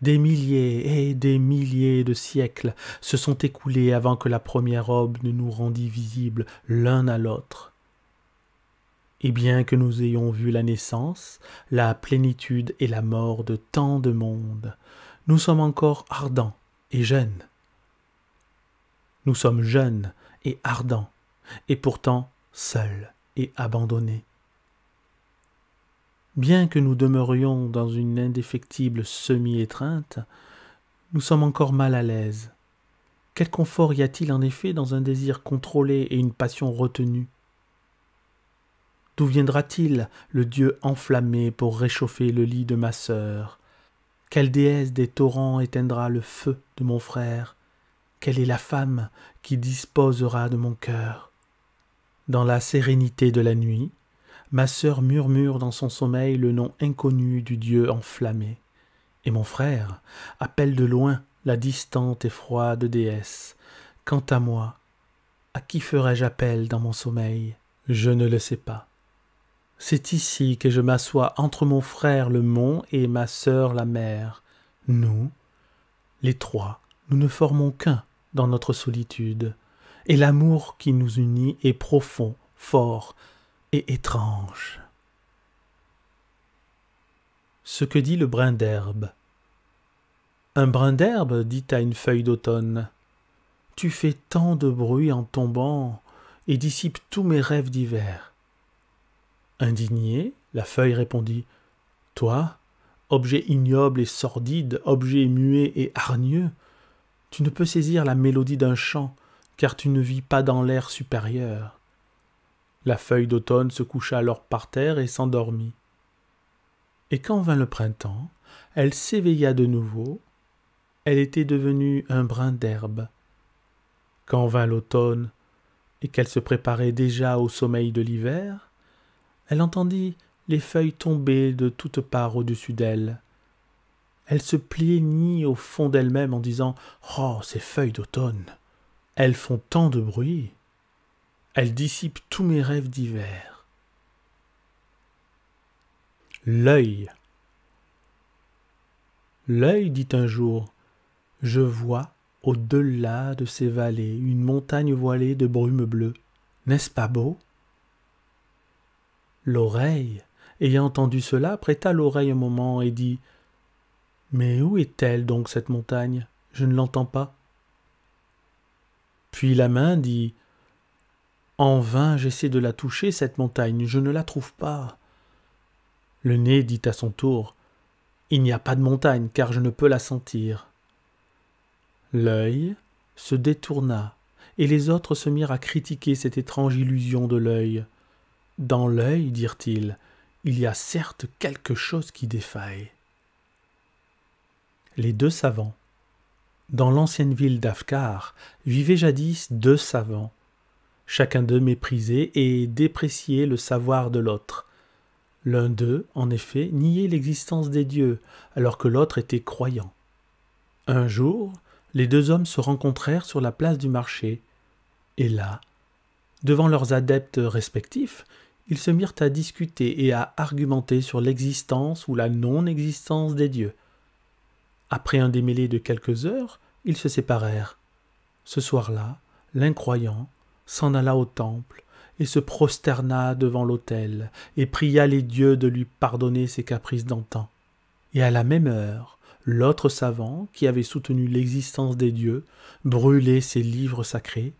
Des milliers et des milliers de siècles se sont écoulés avant que la première aube ne nous rendît visibles l'un à l'autre. Et bien que nous ayons vu la naissance, la plénitude et la mort de tant de mondes, Nous sommes encore ardents et jeunes. Nous sommes jeunes et ardents, et pourtant seuls et abandonnés. Bien que nous demeurions dans une indéfectible semi-étreinte, nous sommes encore mal à l'aise. Quel confort y a-t-il en effet dans un désir contrôlé et une passion retenue? D'où viendra-t-il le Dieu enflammé pour réchauffer le lit de ma sœur? Quelle déesse des torrents éteindra le feu de mon frère? Quelle est la femme qui disposera de mon cœur? Dans la sérénité de la nuit, ma sœur murmure dans son sommeil le nom inconnu du Dieu enflammé, et mon frère appelle de loin la distante et froide déesse. Quant à moi, à qui ferai-je appel dans mon sommeil? Je ne le sais pas. C'est ici que je m'assois entre mon frère le mont et ma sœur la mer. Nous, les trois, nous ne formons qu'un dans notre solitude, et l'amour qui nous unit est profond, fort et étrange. Ce que dit le brin d'herbe. Un brin d'herbe dit à une feuille d'automne: « Tu fais tant de bruit en tombant et dissipes tous mes rêves d'hiver. » Indignée, la feuille répondit: « Toi, objet ignoble et sordide, objet muet et hargneux, tu ne peux saisir la mélodie d'un chant, car tu ne vis pas dans l'air supérieur. » La feuille d'automne se coucha alors par terre et s'endormit. Et quand vint le printemps, elle s'éveilla de nouveau. Elle était devenue un brin d'herbe. Quand vint l'automne, et qu'elle se préparait déjà au sommeil de l'hiver, elle entendit les feuilles tomber de toutes parts au-dessus d'elle. Elle se plaignit au fond d'elle-même en disant « Oh, ces feuilles d'automne, elles font tant de bruit, elles dissipent tous mes rêves d'hiver. » L'œil. L'œil dit un jour: « Je vois au-delà de ces vallées une montagne voilée de brume bleue. N'est-ce pas beau ?» L'oreille, ayant entendu cela, prêta l'oreille un moment et dit: « Mais où est-elle donc cette montagne? Je ne l'entends pas. » Puis la main dit: « En vain j'essaie de la toucher, cette montagne, je ne la trouve pas. » Le nez dit à son tour: « Il n'y a pas de montagne, car je ne peux la sentir. » L'œil se détourna, et les autres se mirent à critiquer cette étrange illusion de l'œil. « Dans l'œil, dirent-ils, il y a certes quelque chose qui défaille. » Les deux savants. Dans l'ancienne ville d'Afkar vivaient jadis deux savants. Chacun d'eux méprisait et dépréciait le savoir de l'autre. L'un d'eux, en effet, niait l'existence des dieux, alors que l'autre était croyant. Un jour, les deux hommes se rencontrèrent sur la place du marché, et là, devant leurs adeptes respectifs, ils se mirent à discuter et à argumenter sur l'existence ou la non-existence des dieux. Après un démêlé de quelques heures, ils se séparèrent. Ce soir-là, l'incroyant s'en alla au temple et se prosterna devant l'autel et pria les dieux de lui pardonner ses caprices d'antan. Et à la même heure, l'autre savant, qui avait soutenu l'existence des dieux, brûlait ses livres sacrés,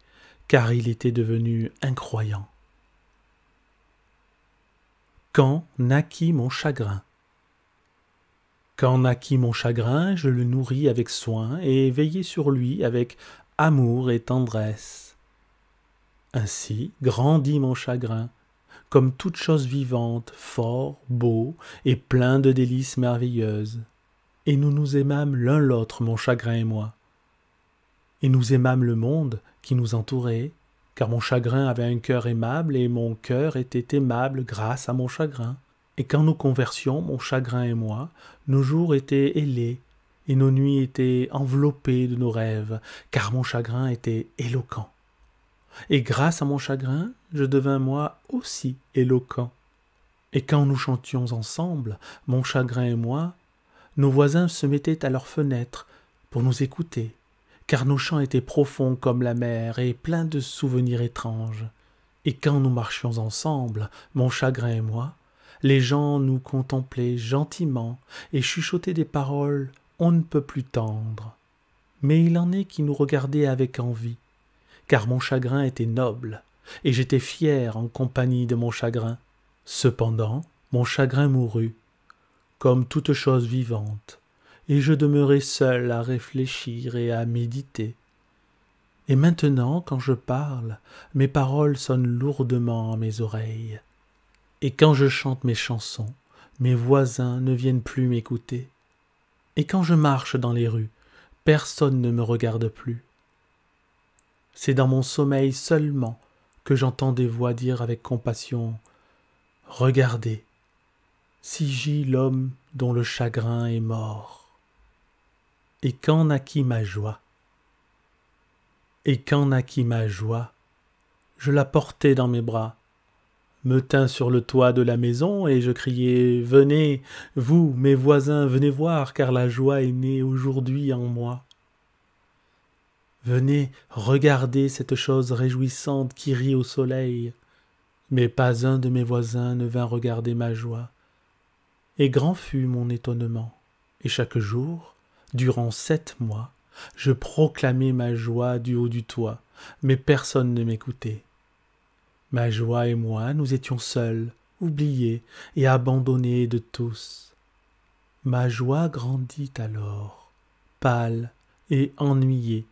car il était devenu incroyant. Quand naquit mon chagrin? Quand naquit mon chagrin, je le nourris avec soin et veillai sur lui avec amour et tendresse. Ainsi grandit mon chagrin, comme toute chose vivante, fort, beau et plein de délices merveilleuses. Et nous nous aimâmes l'un l'autre, mon chagrin et moi. Et nous aimâmes le monde qui nous entourait, car mon chagrin avait un cœur aimable et mon cœur était aimable grâce à mon chagrin. Et quand nous conversions, mon chagrin et moi, nos jours étaient ailés et nos nuits étaient enveloppées de nos rêves, car mon chagrin était éloquent. Et grâce à mon chagrin, je devins moi aussi éloquent. Et quand nous chantions ensemble, mon chagrin et moi, nos voisins se mettaient à leurs fenêtres pour nous écouter, car nos chants étaient profonds comme la mer et pleins de souvenirs étranges. Et quand nous marchions ensemble, mon chagrin et moi, les gens nous contemplaient gentiment et chuchotaient des paroles on ne peut plus tendre. Mais il en est qui nous regardaient avec envie, car mon chagrin était noble, et j'étais fier en compagnie de mon chagrin. Cependant, mon chagrin mourut, comme toute chose vivante, et je demeurai seul à réfléchir et à méditer. Et maintenant, quand je parle, mes paroles sonnent lourdement à mes oreilles. Et quand je chante mes chansons, mes voisins ne viennent plus m'écouter. Et quand je marche dans les rues, personne ne me regarde plus. C'est dans mon sommeil seulement que j'entends des voix dire avec compassion « Regardez, si gît l'homme dont le chagrin est mort. » Et quand naquit ma joie? Et quand naquit ma joie, je la portais dans mes bras, me tins sur le toit de la maison et je criais « Venez, vous, mes voisins, venez voir, car la joie est née aujourd'hui en moi. Venez, regardez cette chose réjouissante qui rit au soleil. » Mais pas un de mes voisins ne vint regarder ma joie. Et grand fut mon étonnement. Et chaque jour, durant 7 mois, je proclamais ma joie du haut du toit, mais personne ne m'écoutait. Ma joie et moi, nous étions seuls, oubliés et abandonnés de tous. Ma joie grandit alors, pâle et ennuyée,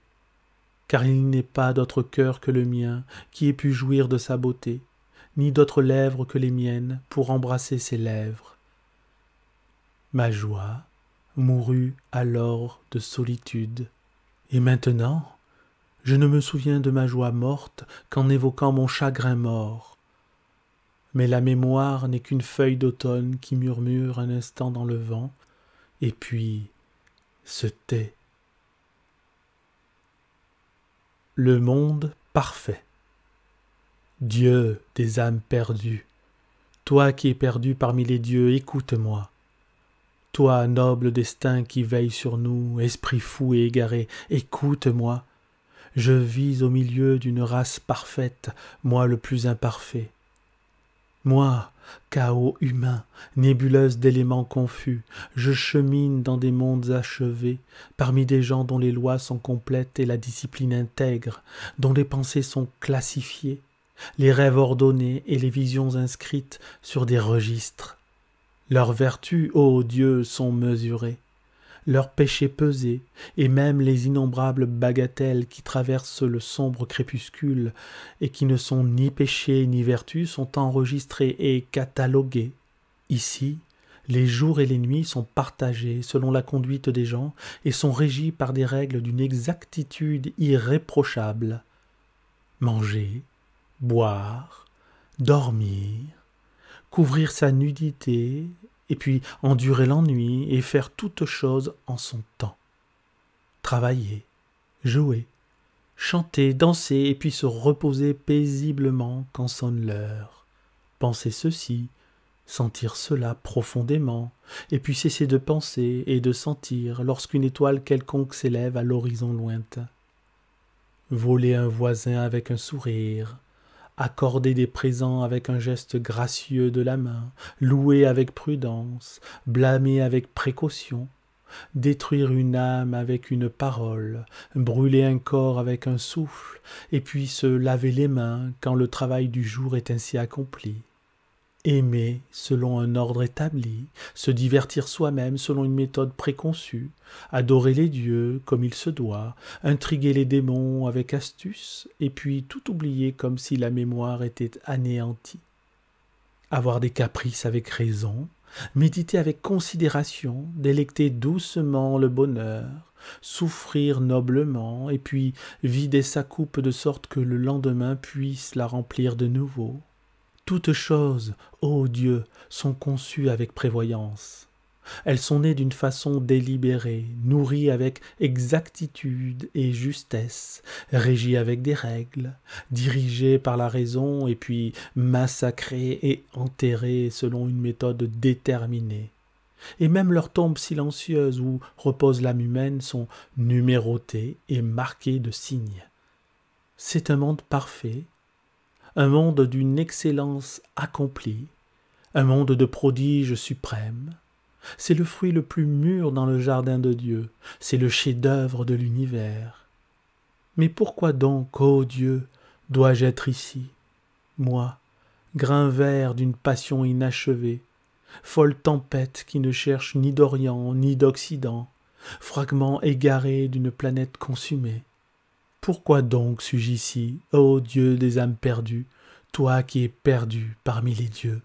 car il n'est pas d'autre cœur que le mien qui ait pu jouir de sa beauté, ni d'autres lèvres que les miennes pour embrasser ses lèvres. Ma joie mourut alors de solitude. Et maintenant, je ne me souviens de ma joie morte qu'en évoquant mon chagrin mort. Mais la mémoire n'est qu'une feuille d'automne qui murmure un instant dans le vent, et puis se tait. Le monde parfait. Dieu des âmes perdues, toi qui es perdu parmi les dieux, écoute-moi. Toi, noble destin qui veille sur nous, esprit fou et égaré, écoute-moi. Je vis au milieu d'une race parfaite, moi le plus imparfait. Moi, chaos humain, nébuleuse d'éléments confus, je chemine dans des mondes achevés, parmi des gens dont les lois sont complètes et la discipline intègre, dont les pensées sont classifiées, les rêves ordonnés et les visions inscrites sur des registres. Leurs vertus, ô Dieu, sont mesurées, leurs péchés pesés, et même les innombrables bagatelles qui traversent le sombre crépuscule et qui ne sont ni péchés ni vertus sont enregistrés et catalogués. Ici, les jours et les nuits sont partagés selon la conduite des gens et sont régis par des règles d'une exactitude irréprochable. Manger, boire, dormir, couvrir sa nudité, et puis endurer l'ennui et faire toute chose en son temps. Travailler, jouer, chanter, danser, et puis se reposer paisiblement quand sonne l'heure. Penser ceci, sentir cela profondément, et puis cesser de penser et de sentir lorsqu'une étoile quelconque s'élève à l'horizon lointain. Voler un voisin avec un sourire, accorder des présents avec un geste gracieux de la main, louer avec prudence, blâmer avec précaution, détruire une âme avec une parole, brûler un corps avec un souffle, et puis se laver les mains quand le travail du jour est ainsi accompli. Aimer selon un ordre établi, se divertir soi-même selon une méthode préconçue, adorer les dieux comme il se doit, intriguer les démons avec astuce, et puis tout oublier comme si la mémoire était anéantie. Avoir des caprices avec raison, méditer avec considération, délecter doucement le bonheur, souffrir noblement, et puis vider sa coupe de sorte que le lendemain puisse la remplir de nouveau. Toutes choses, ô Dieu, sont conçues avec prévoyance. Elles sont nées d'une façon délibérée, nourries avec exactitude et justesse, régies avec des règles, dirigées par la raison et puis massacrées et enterrées selon une méthode déterminée. Et même leurs tombes silencieuses où repose l'âme humaine sont numérotées et marquées de signes. C'est un monde parfait, un monde d'une excellence accomplie, un monde de prodiges suprêmes, C'est le fruit le plus mûr dans le jardin de Dieu, c'est le chef-d'œuvre de l'univers. Mais pourquoi donc, ô Dieu, dois-je être ici, moi, grain vert d'une passion inachevée, folle tempête qui ne cherche ni d'Orient ni d'Occident, fragment égaré d'une planète consumée? Pourquoi donc suis-je ici, ô Dieu des âmes perdues, toi qui es perdu parmi les dieux?